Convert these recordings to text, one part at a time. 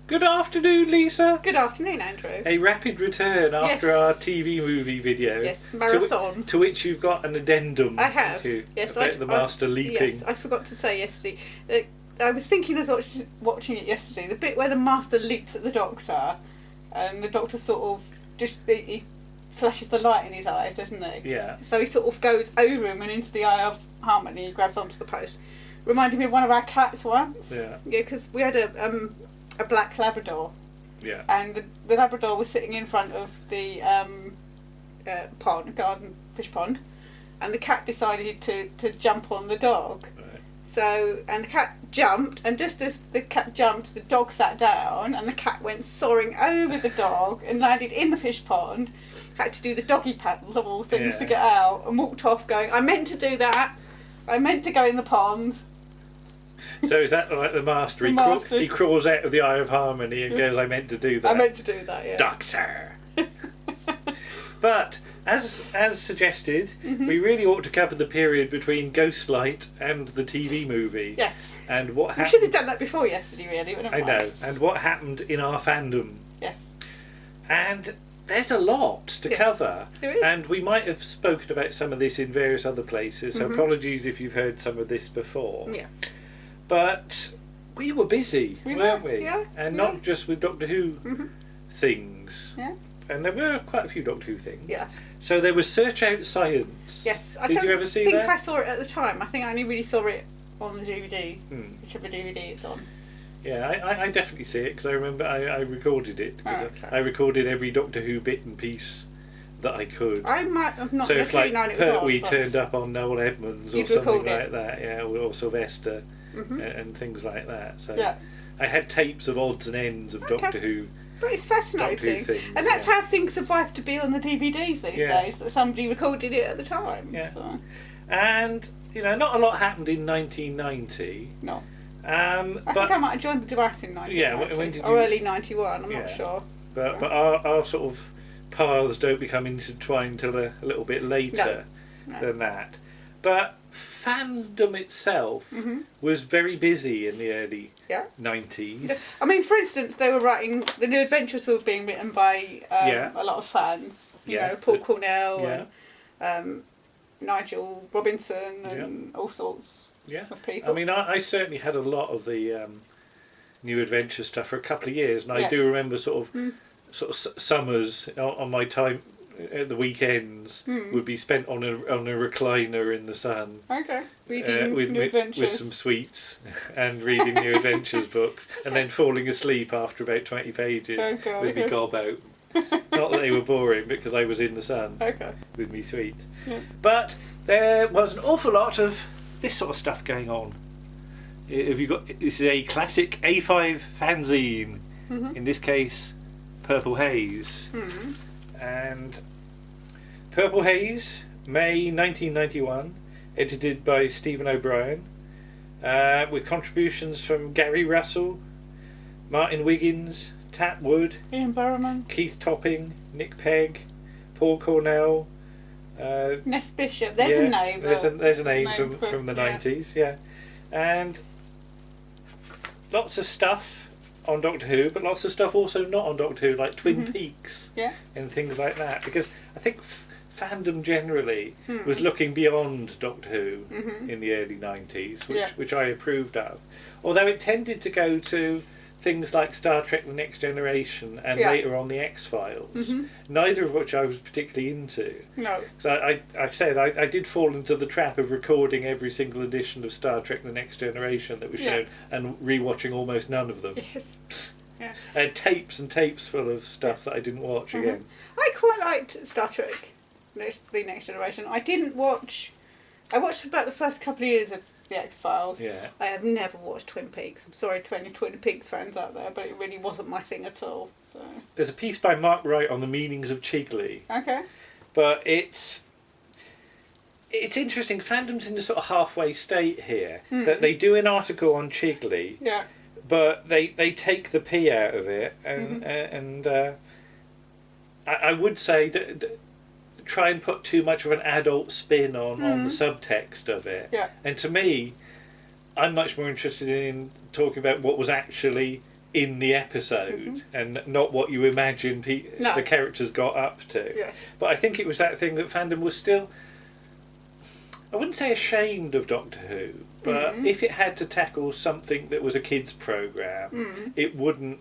Good afternoon, Lisa. Good afternoon, Andrew. A rapid return after Yes. our TV movie video. Yes, marathon. To which you've got an addendum. I have. To, Yes, about the master leaping. Yes, I forgot to say yesterday. I was thinking as I was watching it yesterday, the bit where the master leaps at the Doctor, and the Doctor sort of he flashes the light in his eyes, doesn't he? Yeah. So he sort of goes over him and into the Eye of Harmony. He grabs onto the post. Reminded me of one of our cats once. Yeah. Yeah, because we had a black Labrador. Yeah. And the Labrador was sitting in front of the fish pond, and the cat decided to jump on the dog. Right. So, and the cat jumped, and just as the cat jumped, the dog sat down, and the cat went soaring over the dog and landed in the fish pond. Had to do the doggy paddle of all things to get out, and walked off going, I meant to do that. I meant to go in the pond. So is that like the master? He crawls out of the Eye of Harmony and goes, I meant to do that. I meant to do that, yeah. Doctor! But, as suggested, we really ought to cover the period between Ghostlight and the TV movie. Yes. And what happened. We should have done that before yesterday, really. I know. And what happened in our fandom. Yes. And there's a lot to cover. There is. And we might have spoken about some of this in various other places, so apologies if you've heard some of this before. Yeah. But we were busy, weren't we? Yeah. And not just with Doctor Who things. Yeah. And there were quite a few Doctor Who things. Yeah. So there was Search Out Science. Yes. Did you ever see that? I think I saw it at the time. I think I only really saw it on the DVD, whichever DVD it's on. Yeah, I definitely see it because I remember I recorded it. Because I recorded every Doctor Who bit and piece that I could. I might have not so if necessarily known it was Pertwee on, turned up on Noel Edmonds or you'd something record like that, yeah, or Sylvester and things like that. So yeah. I had tapes of odds and ends of Doctor Who. But it's fascinating. Things, and that's how things survive to be on the DVDs these days, that somebody recorded it at the time. Yeah. So. And, not a lot happened in 1990. No. I think I might have joined the device in 1990. Yeah, when did you... Or early 91, I'm not sure. But our sort of paths don't become intertwined till a little bit later than that. But Fandom itself was very busy in the early 90s. I mean, for instance, they were writing, the New Adventures were being written by a lot of fans. You know, Paul Cornell and Nigel Robinson and all sorts of people. I mean, I certainly had a lot of the New Adventure stuff for a couple of years, and I do remember sort of summers on my time at the weekends would be spent on a recliner in the sun. Okay. Reading New Adventures. With some sweets and reading New Adventures books, and then falling asleep after about 20 pages with me gob out. Not that they were boring, because I was in the sun with me sweets. Yeah. But there was an awful lot of this sort of stuff going on. Have you got? This is a classic A5 fanzine. In this case, Purple Haze. And Purple Haze, May 1991, edited by Stephen O'Brien, with contributions from Gary Russell, Martin Wiggins, Tat Wood, Ian Burman, Keith Topping, Nick Pegg, Paul Cornell, Ness Bishop. There's a name. There's a name from the 90s, and lots of stuff on Doctor Who, but lots of stuff also not on Doctor Who, like Twin Peaks and things like that, because I think fandom generally was looking beyond Doctor Who in the early 90s, which I approved of, although it tended to go to things like Star Trek The Next Generation and later on The X-Files, neither of which I was particularly into. No. So I've said I did fall into the trap of recording every single edition of Star Trek The Next Generation that was shown and rewatching almost none of them. Yes. Yeah. And tapes and tapes full of stuff that I didn't watch again. I quite liked Star Trek The Next Generation. I watched about the first couple of years of The X-Files. Yeah. I have never watched Twin Peaks. I'm sorry to any Twin Peaks fans out there, but it really wasn't my thing at all. So. There's a piece by Mark Wright on the meanings of Chigley. Okay. But it's interesting. Fandom's in a sort of halfway state here. That they do an article on Chigley. Yeah. But they take the P out of it, and I would say try and put too much of an adult spin on the subtext of it. Yeah. And to me, I'm much more interested in talking about what was actually in the episode and not what you imagine the characters got up to. Yeah. But I think it was that thing that Fandom was still, I wouldn't say ashamed of Doctor Who, but if it had to tackle something that was a kids' programme, it wouldn't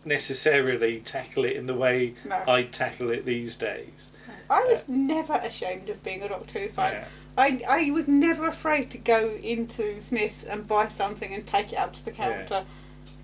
necessarily tackle it in the way I'd tackle it these days. I was never ashamed of being a Doctor Who fan. Yeah. I was never afraid to go into Smith's and buy something and take it out to the counter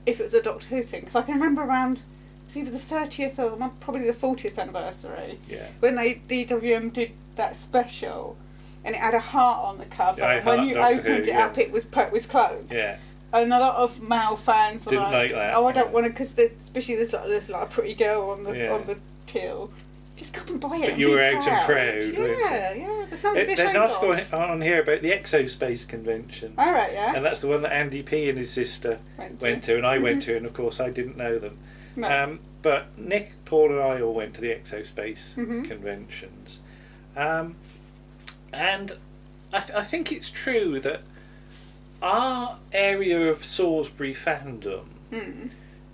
if it was a Doctor Who thing. Because I can remember around, it's either the 30th or probably the 40th anniversary, when DWM did that special, and it had a heart on the cover. And when you opened it up, it was closed. Yeah. And a lot of male fans were didn't like that. "Oh, I don't want to," because especially there's like a pretty girl on the till. Just come and buy it. But you were out and proud. Yeah. There's an article on here about the Exospace Convention. All right, yeah. And that's the one that Andy P and his sister went to, and I went to, and of course I didn't know them. No. But Nick, Paul, and I all went to the Exospace conventions, and I think it's true that our area of Salisbury fandom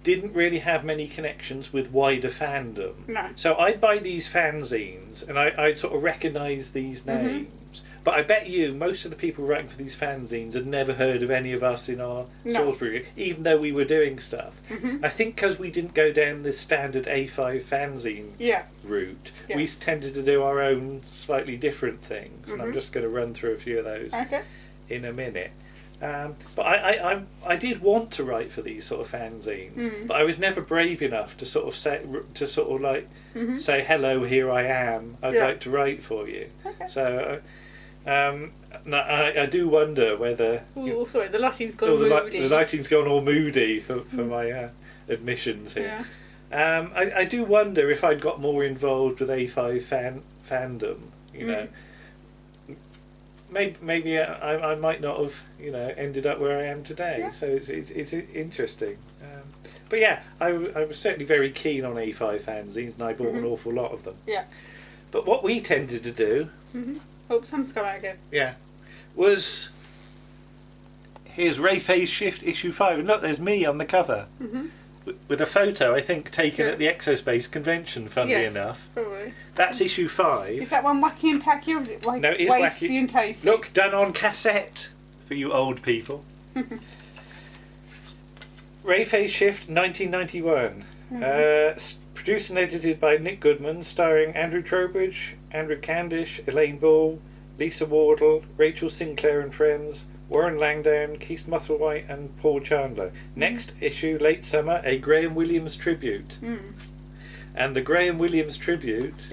didn't really have many connections with wider fandom. No. So I'd buy these fanzines and I'd sort of recognise these names. But I bet you most of the people writing for these fanzines had never heard of any of us in our Salisbury, even though we were doing stuff. I think because we didn't go down the standard A5 fanzine route, we tended to do our own slightly different things. And I'm just going to run through a few of those in a minute. But I did want to write for these sort of fanzines, but I was never brave enough to sort of say say hello, here I am. I'd like to write for you. Okay. So I do wonder whether. Oh, sorry, the lighting's gone moody. The lighting's gone all moody for my admissions here. I do wonder if I'd got more involved with A5 fandom. You know. Maybe I might not have ended up where I am today. So it's interesting. But yeah, I was certainly very keen on A5 fanzines, and I bought an awful lot of them. Yeah. But what we tended to do. Oh, sun's come out again. Yeah. Was here's Ray Phase Shift issue 5, and look, there's me on the cover. With a photo, I think, taken at the Exospace Convention, funnily enough. Probably. That's issue 5. Is that one wacky and tacky, or is it like wacky and tasty? Look, done on cassette for you old people. Ray Phase Shift, 1991. Produced and edited by Nick Goodman, starring Andrew Trowbridge, Andrew Candish, Elaine Ball, Lisa Wardle, Rachel Sinclair and friends, Warren Langdown, Keith Musselwhite and Paul Chandler. Next issue, late summer, a Graham Williams tribute. And the Graham Williams tribute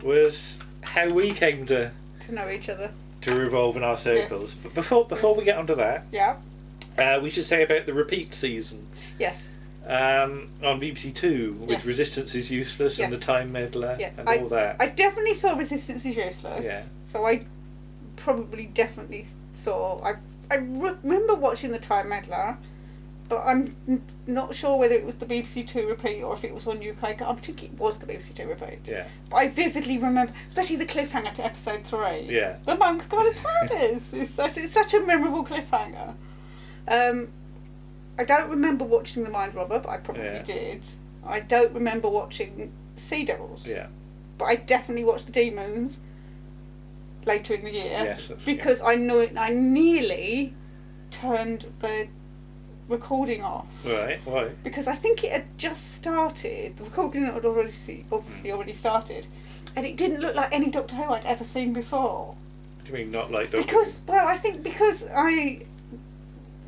was how we came to know each other, to revolve in our circles. But before we get onto that, we should say about the repeat season. Yes. On BBC Two with Resistance is Useless and the Time Meddler and all that. I definitely saw Resistance is Useless. Yeah. So I probably definitely saw. I remember watching the Time Meddler, but I'm not sure whether it was the BBC Two repeat or if it was on UK. I think it was the BBC Two repeat. Yeah. But I vividly remember, especially the cliffhanger to episode 3. Yeah. The monks got a TARDIS. It's such a memorable cliffhanger. I don't remember watching The Mind Robber, but I probably did. I don't remember watching Sea Devils. Yeah. But I definitely watched The Demons later in the year. Yes, because I nearly turned the recording off. Right, why? Because I think it had just started. The recording had obviously already started. And it didn't look like any Doctor Who I'd ever seen before. What do you mean, not like Doctor Who? Well, I think because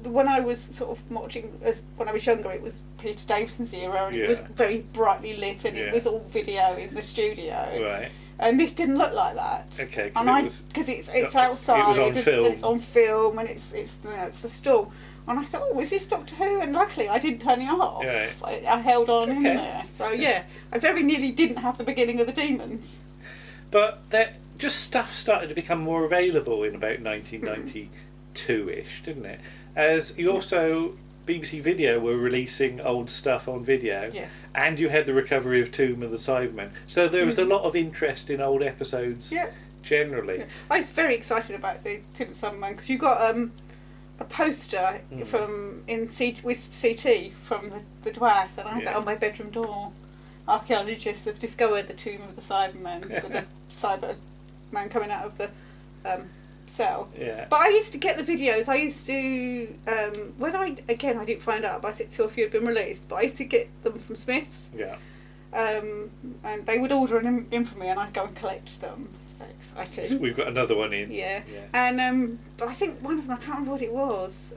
when I was sort of watching, when I was younger, it was Peter Davison's era, and it was very brightly lit, and it was all video in the studio. Right. And this didn't look like that. Okay. Because it's outside. It was on film. And it's on film, and it's the stall. And I thought, oh, is this Doctor Who? And luckily, I didn't turn it off. Yeah. I held on in there. So yeah, I very nearly didn't have the beginning of the Demons. But just stuff started to become more available in about 1992-ish, didn't it? As you also, BBC Video were releasing old stuff on video. Yes. And you had the recovery of Tomb of the Cybermen. So there was a lot of interest in old episodes generally. Yeah. I was very excited about the Tomb of the Cybermen because you got a poster with CT from the Dwas, and I had that on my bedroom door. Archaeologists have discovered the tomb of the Cyberman with the Cyberman coming out of the cell. Yeah. But I used to get the videos. I used to I didn't find out about it till a few had been released. But I used to get them from Smith's. Yeah. And they would order them in for me, and I'd go and collect them. Very exciting. So we've got another one in. Yeah. And but I think one of them, I can't remember what it was.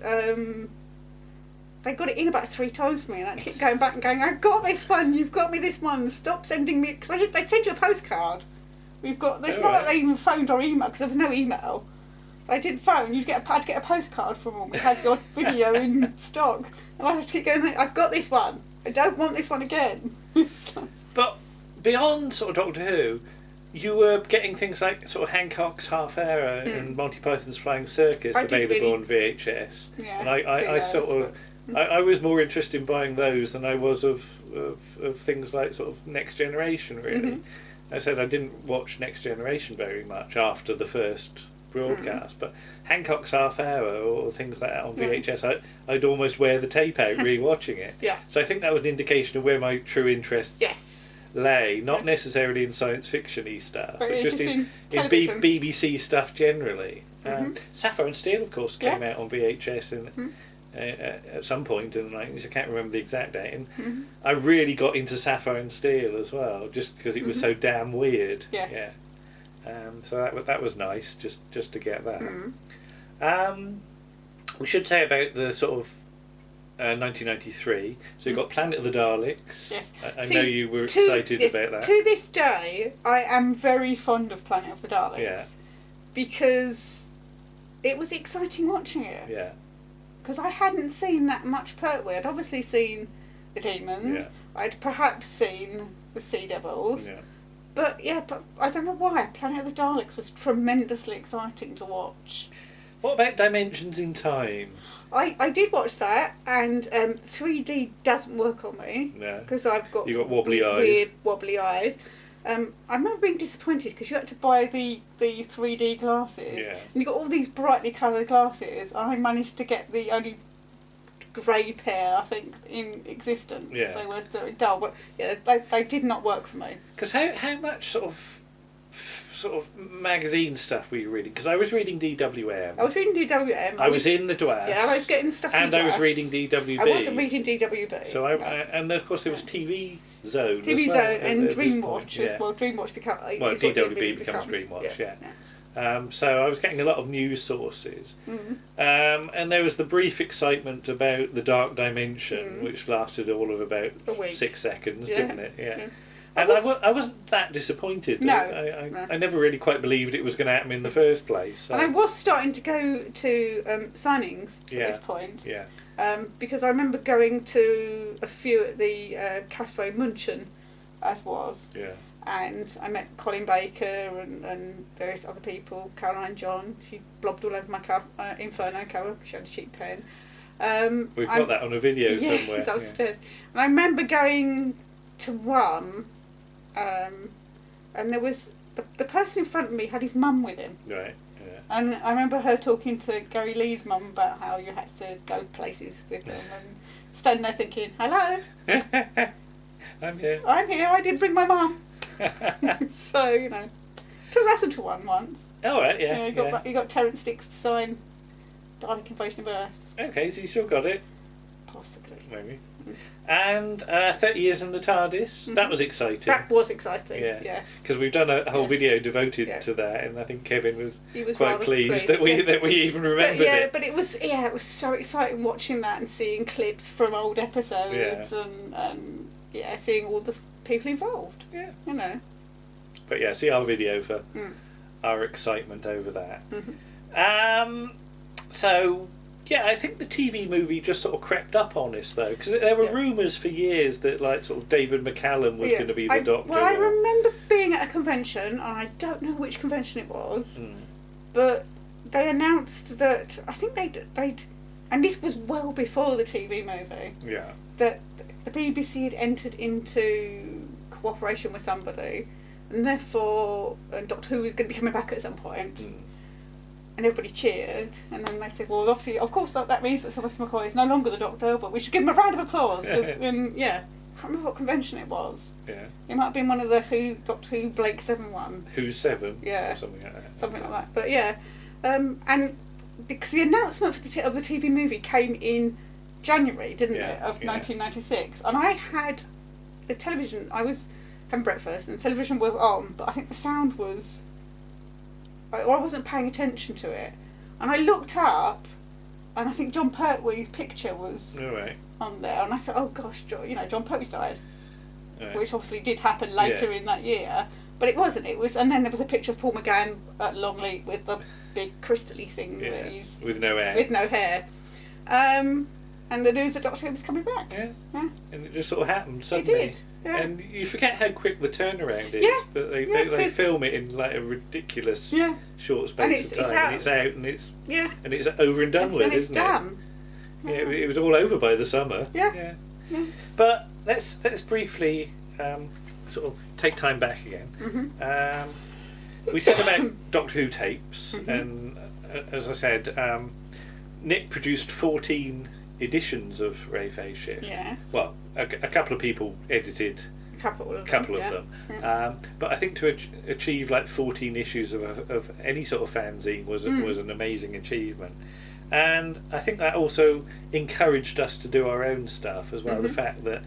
They got it in about 3 times for me, and I had to keep going back and going, I've got this one, you've got me this one, stop sending me, because they send you a postcard. We've got, it's not like they even phoned or emailed, because there was no email. So I didn't phone, I'd get a postcard from them, which had your video in stock. And I have to keep going, I've got this one, I don't want this one again. But beyond sort of Doctor Who, you were getting things like sort of Hancock's Half Hour and Monty Python's Flying Circus available on VHS. Yeah, and I was more interested in buying those than I was of things like sort of Next Generation, really. I said I didn't watch Next Generation very much after the first broadcast, but Hancock's Half Hour or things like that on VHS, I'd almost wear the tape out re-watching it. Yeah. So I think that was an indication of where my true interests lay, not necessarily in science fiction-y stuff, but just in BBC stuff generally. Sapphire and Steel, of course, came out on VHS and at some point in the 90s, I can't remember the exact date, and I really got into Sapphire and Steel as well, just because it was so damn weird. Yes. Yeah. So that was nice, just to get that. We should say about the sort of 1993. So you've got Planet of the Daleks. Yes. I know you were excited about that. To this day, I am very fond of Planet of the Daleks. Yeah. Because it was exciting watching it. Yeah. Because I hadn't seen that much Pertwee. I'd obviously seen the Demons. Yeah. I'd perhaps seen the Sea Devils. Yeah. But I don't know why. Planet of the Daleks was tremendously exciting to watch. What about Dimensions in Time? I did watch that, and 3D doesn't work on me. No. Because I've got wobbly eyes. Weird wobbly eyes. I remember being disappointed because you had to buy the 3D glasses. Yeah. And you got all these brightly coloured glasses. I managed to get the only grey pair, I think, in existence. Yeah. They were very dull, but yeah, they did not work for me. Because how much sort of magazine stuff were you reading? Because I was reading DWM. I was reading DWM. I was in the DWAS. Yeah, I was getting stuff and I was reading DWB. I wasn't reading DWB. So and then of course there was TV Zone. TV as well, Zone and Dreamwatch. as well. Dreamwatch becomes DWB becomes Dreamwatch. Yeah. So I was getting a lot of news sources, and there was the brief excitement about the Dark Dimension, which lasted all of about 6 seconds, didn't it? Yeah. And I wasn't that disappointed. No, I never really quite believed it was going to happen in the first place. So. And I was starting to go to signings at this point. Yeah. Because I remember going to a few at the Cafe Munchen, as was. Yeah. And I met Colin Baker and various other people. Caroline John, she blobbed all over my Inferno cover because she had a cheap pen. We've got that on a video somewhere. It's upstairs. And I remember going to one, and there was the person in front of me had his mum with him. Right. Yeah. And I remember her talking to Gary Lee's mum about how you had to go places with them and standing there thinking, hello. I'm here. I didn't bring my mum. So, took Russell to one once. Oh, right, yeah. You got Terence Dicks to sign Dalek Invasion of Earth. Okay, so you still got it? Possibly. Maybe. And 30 Years in the TARDIS, that was exciting. That was exciting, yes. Because we've done a whole video devoted to that, and I think Kevin was quite pleased that we even remembered it. But it was so exciting watching that and seeing clips from old episodes and seeing all the people involved. Yeah. But see our video for our excitement over that. So... Yeah, I think the TV movie just sort of crept up on us, though, because there were rumours for years that, like, sort of David McCallum was going to be the Doctor. Well, I remember being at a convention, and I don't know which convention it was, but they announced that, I think they'd, and this was well before the TV movie, that the BBC had entered into cooperation with somebody, and therefore Doctor Who was going to be coming back at some point. and everybody cheered. And then they said, well, obviously, of course, that means that Sylvester McCoy is no longer the Doctor, but we should give him a round of applause. And I can't remember what convention it was. Yeah. It might have been one of the Doctor Who Blake 7 ones. Who's 7? Yeah. Or something like that. Something like that. But yeah. And because the announcement for of the TV movie came in January, didn't it, of 1996. And I had the television, I was having breakfast and the television was on, but I think the sound was, or I wasn't paying attention to it. And I looked up, and I think John Pertwee's picture was on there. And I thought, oh gosh, John Pertwee's died. Right. Which obviously did happen later in that year. But it wasn't. It was, and then there was a picture of Paul McGann at Longleat with the big crystally thing that he's with no hair. With no hair, and the news that Doctor Who was coming back. Yeah. And it just sort of happened suddenly. It did. Yeah. And you forget how quick the turnaround is. Yeah. But they film it in like a ridiculous short space of time, and it's out, and it's and it's over and done with, isn't it? Done. Yeah. It was all over by the summer. Yeah. But let's briefly sort of take time back again. Mm-hmm. We said about Doctor Who tapes, and as I said, Nick produced 14 editions of Ray Faye's Shift. Yes. Well, a couple of people edited a couple of them. Yeah. But I think to achieve like 14 issues of any sort of fanzine was an amazing achievement. And I think that also encouraged us to do our own stuff as well. Mm-hmm. The fact that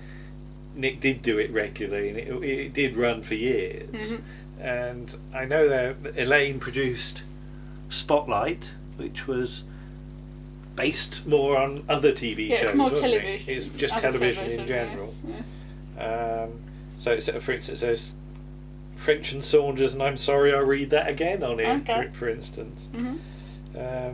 Nick did do it regularly, and it did run for years. Mm-hmm. And I know that Elaine produced Spotlight, which was based more on other TV shows. It's more wasn't television. It? It's just television in general. Yes. So, for instance, there's French and Saunders, and I'm sorry I read that again on it, for instance. Mm-hmm.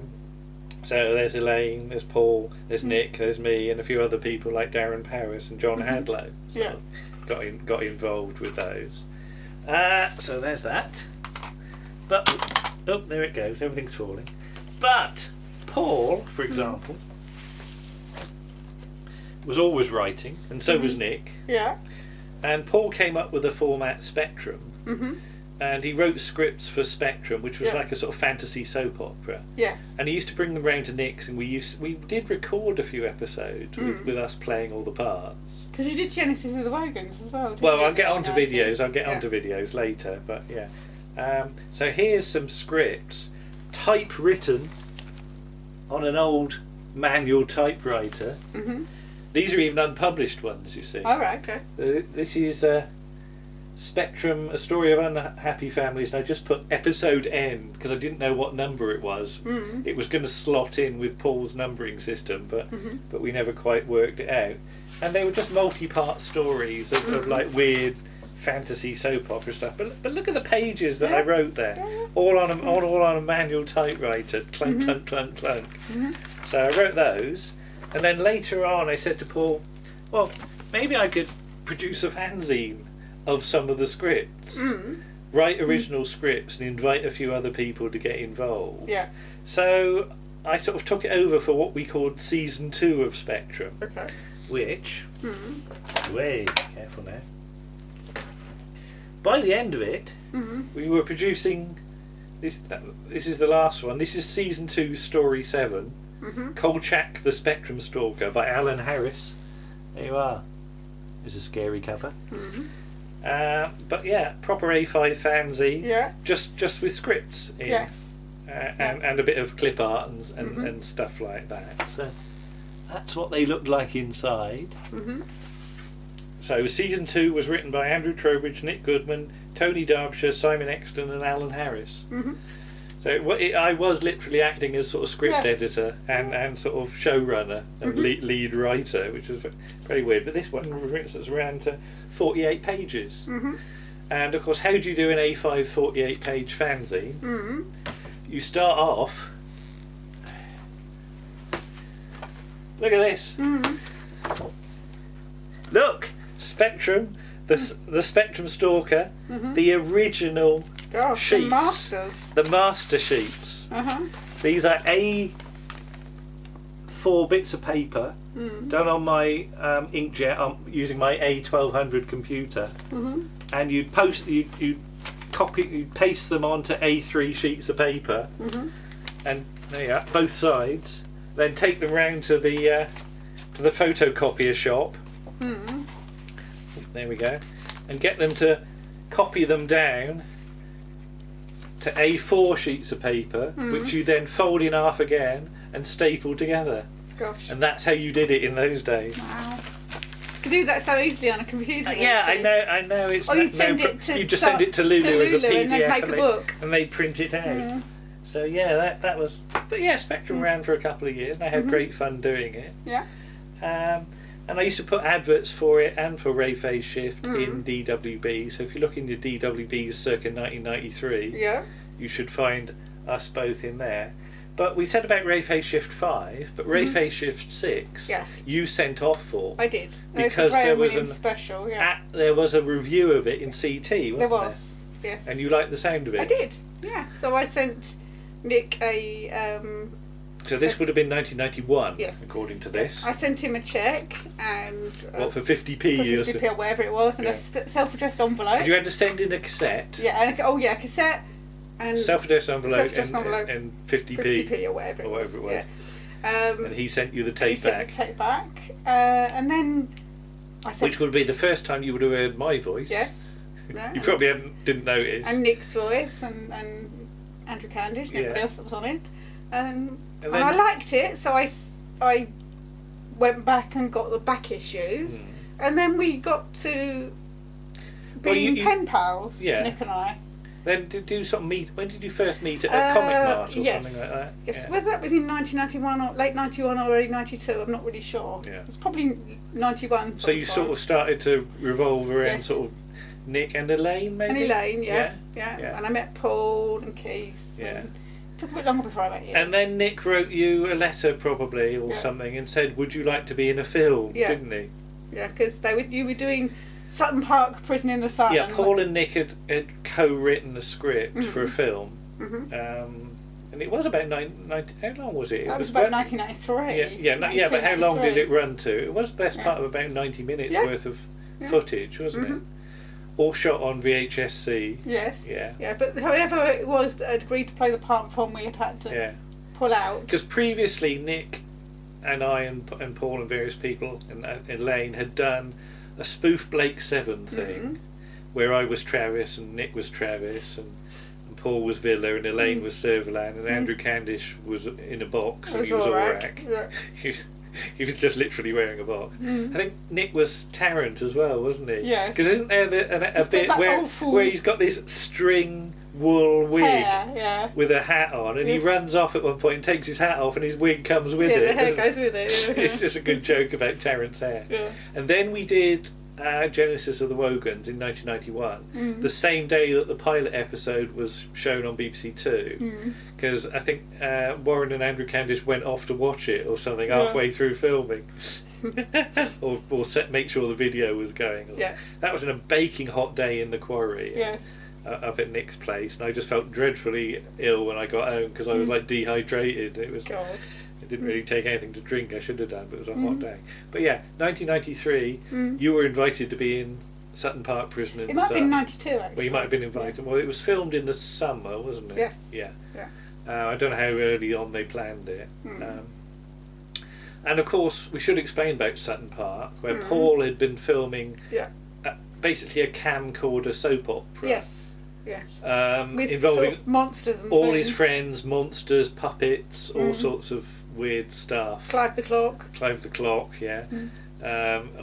So there's Elaine, there's Paul, there's Nick, there's me, and a few other people like Darren Paris and John Hadlow. So got involved with those. So there's that. But there it goes. Everything's falling. But Paul, for example, was always writing, and so was Nick. Yeah. And Paul came up with the format Spectrum. Mm-hmm. And he wrote scripts for Spectrum, which was like a sort of fantasy soap opera. Yes. And he used to bring them round to Nick's, and we did record a few episodes with us playing all the parts. Because you did Genesis of the Wagons as well. Well, I'll get onto videos. I'll get onto videos later, but so here's some scripts, typewritten on an old manual typewriter. Mm-hmm. These are even unpublished ones, you see. All right. Okay. This is Spectrum, A Story of Unhappy Families, and I just put episode N because I didn't know what number it was. Mm-hmm. It was going to slot in with Paul's numbering system, but we never quite worked it out. And they were just multi-part stories of like weird fantasy soap opera stuff. But look at the pages that I wrote there, all on a manual typewriter, clunk clunk clunk clunk. Mm-hmm. So I wrote those, and then later on I said to Paul, well, maybe I could produce a fanzine of some of the scripts, write original scripts and invite a few other people to get involved. Yeah. So I sort of took it over for what we called season 2 of Spectrum. Okay. Which, way careful now. By the end of it, we were producing this. This is the last one. This is season 2, story 7. Kolchak the Spectrum Stalker by Alan Harris. There you are. There's a scary cover. But yeah, proper A5 fanzine. Yeah. Just with scripts in. Yes. And a bit of clip art and stuff like that. So that's what they looked like inside. So season 2 was written by Andrew Trowbridge, Nick Goodman, Tony Derbyshire, Simon Exton, and Alan Harris. So I was literally acting as sort of script editor and sort of showrunner and lead writer, which was very weird. But this one, for instance, ran to 48 pages. And of course, how do you do an A5 48-page fanzine? You start off. Look at this. Look, Spectrum, the Spectrum Stalker, the original. Gosh, sheets, the masters. The master sheets. These are A4 bits of paper done on my inkjet. I'm using my A1200 computer, and you paste them onto A3 sheets of paper, and there you are, both sides. Then take them round to the photocopier shop. There we go, and get them to copy them down to A4 sheets of paper, which you then fold in half again and staple together. Gosh. And that's how you did it in those days. Wow. You could do that so easily on a computer. Yeah, I know. It's or you'd send it to... You just send it to Lulu as a PDF and they'd make a book. And they'd print it out. So yeah, that was... But yeah, Spectrum ran for a couple of years and I had great fun doing it. Yeah. And I used to put adverts for it and for Ray Phase Shift in DWB. So if you look in your DWBs circa 1993, you should find us both in there. But we said about Ray Phase Shift 5, but Ray Phase Shift 6, you sent off for. I did. Because there was a special. there was a review of it in CT, wasn't there? There was, yes. And you liked the sound of it. I did. Yeah. So I sent Nick a. So this would have been 1991, according to this. I sent him a cheque and... what, for 50p? For 50p or whatever it was, and a self-addressed envelope. You had to send in a cassette. Yeah, and cassette and... Self-addressed envelope and 50p. 50p or whatever it was. Yeah. And he sent you the tape back. Sent the tape back. And then I sent... Which would be the first time you would have heard my voice. Yes. Yeah, you probably didn't notice. And Nick's voice and Andrew Candish and everybody else that was on it. And I liked it, so I went back and got the back issues, and then we got to being pen pals, Nick and I. Then did you sort of meet? When did you first meet at a comic mart or something like that? Yes, whether that was in 1991 or late 91 or early 92, I'm not really sure. Yeah. It's probably 91. So you sort of started to revolve around sort of Nick and Elaine, maybe. And Elaine, yeah. And I met Paul and Keith. Yeah. Took a bit longer before I met you. And then Nick wrote you a letter, probably, or something, and said, "Would you like to be in a film?" Didn't he? Yeah, because you were doing Sutton Park, Prison in the Sun. Yeah, Paul and Nick had co-written a script for a film, and it was about 90. How long was it? That was about 1993. Yeah. But how long did it run to? It was the best part of about 90 minutes worth of footage, wasn't it? All shot on VHS-C. Yes. Yeah. Yeah, but whoever it was that had agreed to play the part from, we had to pull out. Because previously Nick and I and Paul and various people and Elaine had done a spoof Blake Seven thing where I was Travis and Nick was Travis and Paul was Villa and Elaine was Servalan and Andrew Candish was in a box and he was Aurak. Yeah. He was just literally wearing a box. I think Nick was Tarrant as well, wasn't he? Yes. Because isn't there a bit where he's got this string wool wig with a hat on, and he runs off at one point and takes his hat off, and his wig comes with it. Yeah, the hair goes with it. It's just a good joke about Tarrant's hair. Yeah. And then we did Genesis of the Wogans in 1991, the same day that the pilot episode was shown on BBC Two, because I think Warren and Andrew Candish went off to watch it or something halfway through filming, or make sure the video was going. Yeah. That was in a baking hot day in the quarry. Yes. Up at Nick's place, and I just felt dreadfully ill when I got home because I was like dehydrated. It was. God. I didn't really take anything to drink. I should have done, but it was a hot day. But yeah, 1993, you were invited to be in Sutton Park Prison in the Sun. It might have been 92, actually. Well, you might have been invited. Yeah. Well, it was filmed in the summer, wasn't it? Yes. Yeah. I don't know how early on they planned it. And of course, we should explain about Sutton Park, where Paul had been filming basically a camcorder soap opera. Yes. Yes. With sort involving of monsters and all things. his friends, monsters, puppets, all sorts of weird stuff. Clive the Clock, yeah.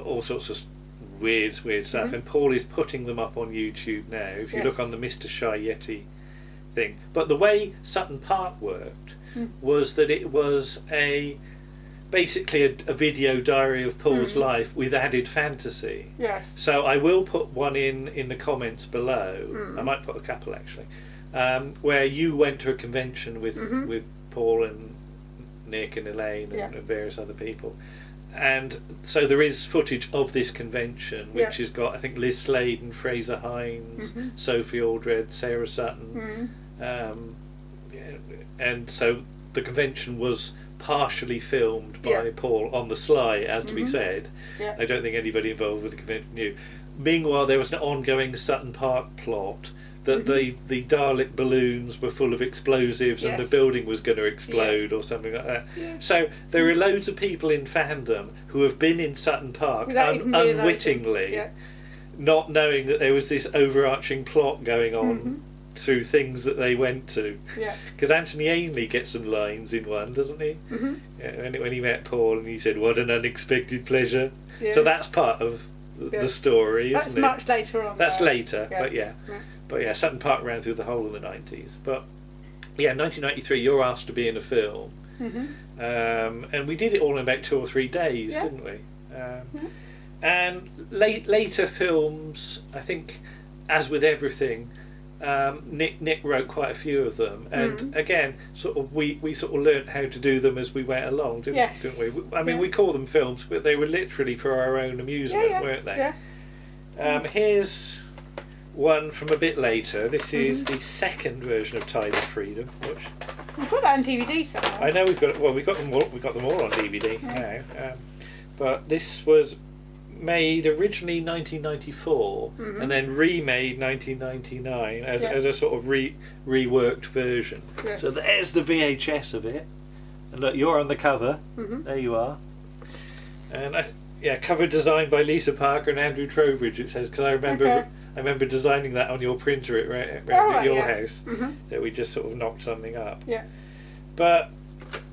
All sorts of weird stuff. And Paul is putting them up on YouTube now. If you look on the Mr. Shy Yeti thing. But the way Sutton Park worked was that it was basically a video diary of Paul's life with added fantasy. Yes. So I will put one in the comments below. I might put a couple actually, where you went to a convention with Paul and Nick and Elaine and various other people, and so there is footage of this convention, which has got I think Liz Slade and Fraser Hines, Sophie Aldred, Sarah Sutton, and so the convention was partially filmed by Paul on the sly, as to be said. I don't think anybody involved with the convention knew. Meanwhile, there was an ongoing Sutton Park plot that the Dalek balloons were full of explosives and the building was going to explode or something like that. Yeah. So there are loads of people in fandom who have been in Sutton Park unwittingly, not knowing that there was this overarching plot going on through things that they went to. Yeah. Because Anthony Ainley gets some lines in one, doesn't he? Mm-hmm. Yeah, when he met Paul and he said, "What an unexpected pleasure." Yes. So that's part of the story, isn't it? That's much later on. That's later, but yeah, Sutton Park ran through the whole of the 90s. But yeah, 1993, you're asked to be in a film. Mm-hmm. And we did it all in about 2 or 3 days, didn't we? And later films, I think, as with everything, Nick wrote quite a few of them, and again, sort of we sort of learnt how to do them as we went along, didn't we? I mean, we call them films, but they were literally for our own amusement, weren't they? Yeah. Here's one from a bit later. This is the second version of Tide of Freedom. Which we've got that on DVD somewhere. I know we've got them all on DVD now. But this was made originally 1994 and then remade 1999 as a sort of reworked version. Yes. So there's the VHS of it, and look, you're on the cover. There you are. And cover designed by Lisa Parker and Andrew Trowbridge. It says, because I remember designing that on your printer at your house. That we just sort of knocked something up. Yeah. But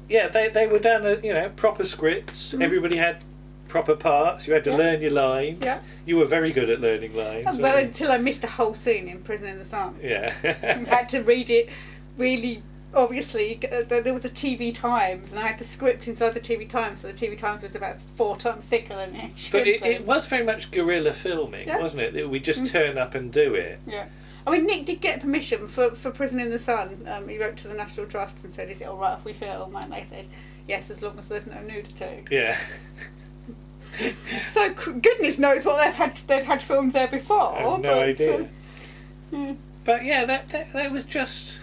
yeah, they were done proper scripts. Everybody had proper parts. You had to learn your lines. Yeah. You were very good at learning lines. Well, until I missed a whole scene in Prison in the Sun. Yeah. I had to read it really. Obviously, there was a TV Times, and I had the script inside the TV Times, so the TV Times was about 4 times thicker than it. But it was very much guerrilla filming, wasn't it? We just turn up and do it. Yeah. I mean, Nick did get permission for Prison in the Sun. He wrote to the National Trust and said, "Is it all right if we film?" And they said, "Yes, as long as there's no nudity." Yeah. So goodness knows what they'd had filmed there before. I have no idea. But yeah, that was just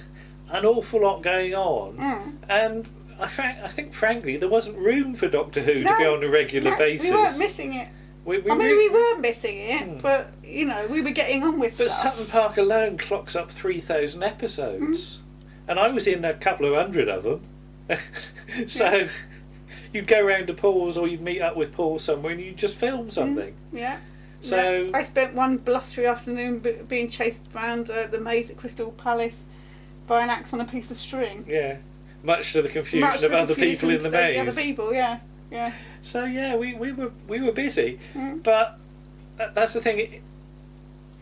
an awful lot going on, and I think frankly there wasn't room for Doctor Who to go on a regular basis. We weren't missing it. We were missing it, but we were getting on with stuff. But Sutton Park alone clocks up 3,000 episodes, and I was in a couple of hundred of them. So you'd go round to Paul's, or you'd meet up with Paul somewhere, and you'd just film something. Yeah. So I spent one blustery afternoon being chased around the maze at Crystal Palace by an axe on a piece of string. Yeah, much to the confusion of other people in the maze. Other people, yeah. So yeah, we were busy, but that's the thing.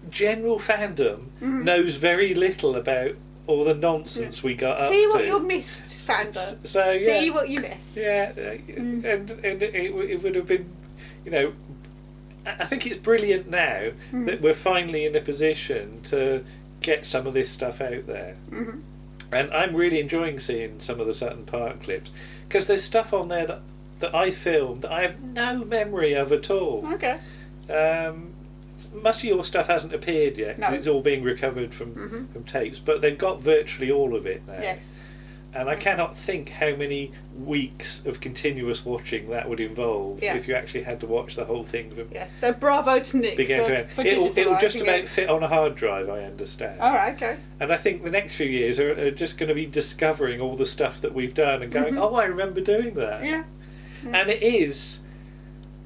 General fandom knows very little about all the nonsense we got up to. See what you missed, fandom. So yeah, see what you missed. Yeah, and it would have been, I think it's brilliant now that we're finally in a position to get some of this stuff out there. And I'm really enjoying seeing some of the Sutton Park clips, because there's stuff on there that I filmed that I have no memory of at all. Okay. Much of your stuff hasn't appeared yet, because it's all being recovered from tapes, but they've got virtually all of it now. Yes. And I cannot think how many weeks of continuous watching that would involve if you actually had to watch the whole thing from so bravo to Nick beginning to end. It'll just about fit on a hard drive, I understand. All right, okay. And I think the next few years are just going to be discovering all the stuff that we've done and going, oh, I remember doing that. Yeah. And it is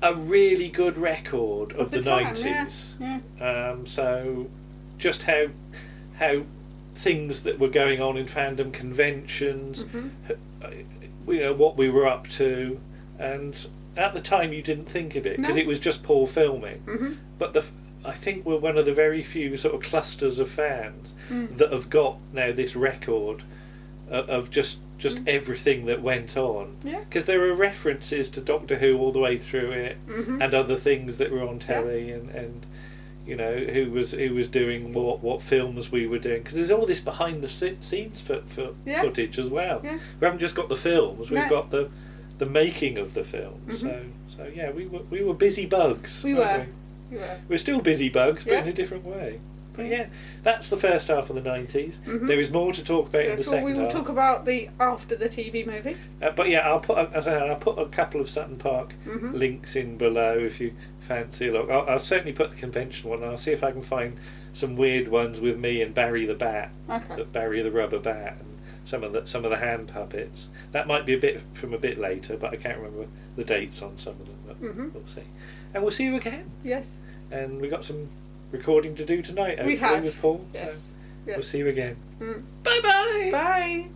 a really good record of the 90s. Yeah. So just how things that were going on in fandom, conventions, what we were up to, and at the time you didn't think of it because it was just Paul filming. But I think we're one of the very few sort of clusters of fans that have got now this record of just everything that went on. Because there are references to Doctor Who all the way through it, and other things that were on telly, and who was doing what films we were doing, because there's all this behind the scenes footage as well. We haven't just got the films, we've got the making of the films. So yeah, we were busy bugs. We were. We're still busy bugs, but in a different way. But yeah, that's the first half of the 90s. There is more to talk about in the second half. We will talk about the after the TV movie. But yeah, I'll put a couple of Sutton Park links in below if you fancy a look. I'll certainly put the convention one. I'll see if I can find some weird ones with me and Barry the Bat, Barry the Rubber Bat, and some of the hand puppets. That might be a bit later, but I can't remember the dates on some of them. But we'll see. And we'll see you again. Yes. And we got some recording to do tonight. We have with Paul. Yes. So we'll see you again. Bye-bye. Bye.